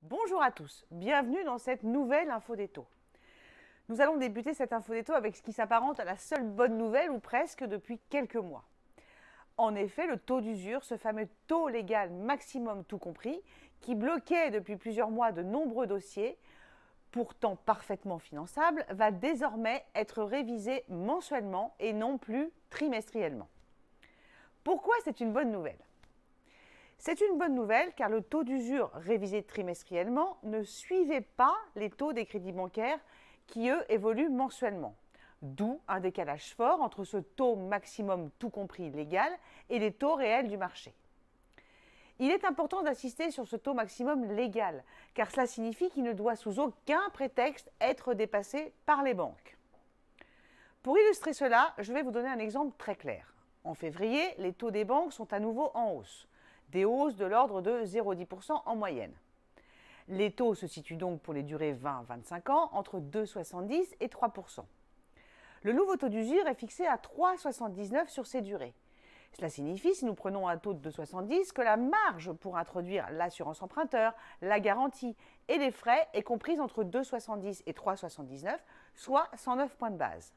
Bonjour à tous, bienvenue dans cette nouvelle info des taux. Nous allons débuter cette info des taux avec ce qui s'apparente à la seule bonne nouvelle ou presque depuis quelques mois. En effet, le taux d'usure, ce fameux taux légal maximum tout compris, qui bloquait depuis plusieurs mois de nombreux dossiers, pourtant parfaitement finançables, va désormais être révisé mensuellement et non plus trimestriellement. Pourquoi c'est une bonne nouvelle ? C'est une bonne nouvelle car le taux d'usure révisé trimestriellement ne suivait pas les taux des crédits bancaires qui, eux, évoluent mensuellement. D'où un décalage fort entre ce taux maximum tout compris légal et les taux réels du marché. Il est important d'insister sur ce taux maximum légal, car cela signifie qu'il ne doit sous aucun prétexte être dépassé par les banques. Pour illustrer cela, je vais vous donner un exemple très clair. En février, les taux des banques sont à nouveau en hausse, des hausses de l'ordre de 0,10% en moyenne. Les taux se situent donc pour les durées 20-25 ans entre 2,70 et 3%. Le nouveau taux d'usure est fixé à 3,79 sur ces durées. Cela signifie, si nous prenons un taux de 2,70, que la marge pour introduire l'assurance emprunteur, la garantie et les frais est comprise entre 2,70 et 3,79, soit 109 points de base.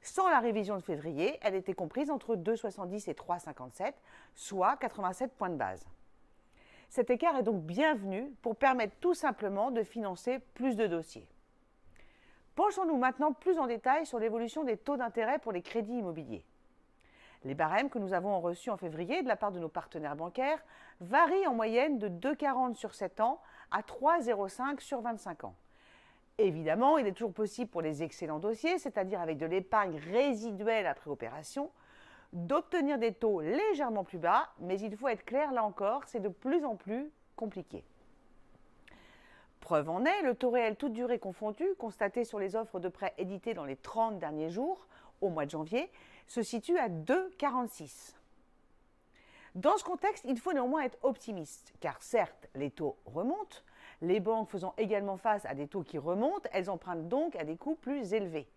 Sans la révision de février, elle était comprise entre 2,70 et 3,57, soit 87 points de base. Cet écart est donc bienvenu pour permettre tout simplement de financer plus de dossiers. Penchons-nous maintenant plus en détail sur l'évolution des taux d'intérêt pour les crédits immobiliers. Les barèmes que nous avons reçus en février de la part de nos partenaires bancaires varient en moyenne de 2,40 sur 7 ans à 3,05 sur 25 ans. Évidemment, il est toujours possible pour les excellents dossiers, c'est-à-dire avec de l'épargne résiduelle après opération, d'obtenir des taux légèrement plus bas, mais il faut être clair, là encore, c'est de plus en plus compliqué. Preuve en est, le taux réel toute durée confondue, constaté sur les offres de prêts éditées dans les 30 derniers jours, au mois de janvier, se situe à 2,46. Dans ce contexte, il faut néanmoins être optimiste, car certes, les taux remontent, les banques faisant également face à des taux qui remontent, elles empruntent donc à des coûts plus élevés.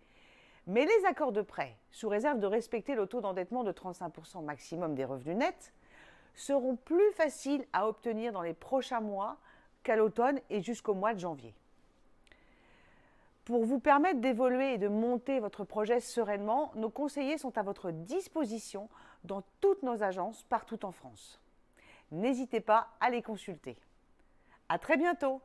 Mais les accords de prêt, sous réserve de respecter le taux d'endettement de 35% maximum des revenus nets, seront plus faciles à obtenir dans les prochains mois qu'à l'automne et jusqu'au mois de janvier. Pour vous permettre d'évoluer et de monter votre projet sereinement, nos conseillers sont à votre disposition dans toutes nos agences partout en France. N'hésitez pas à les consulter. À très bientôt!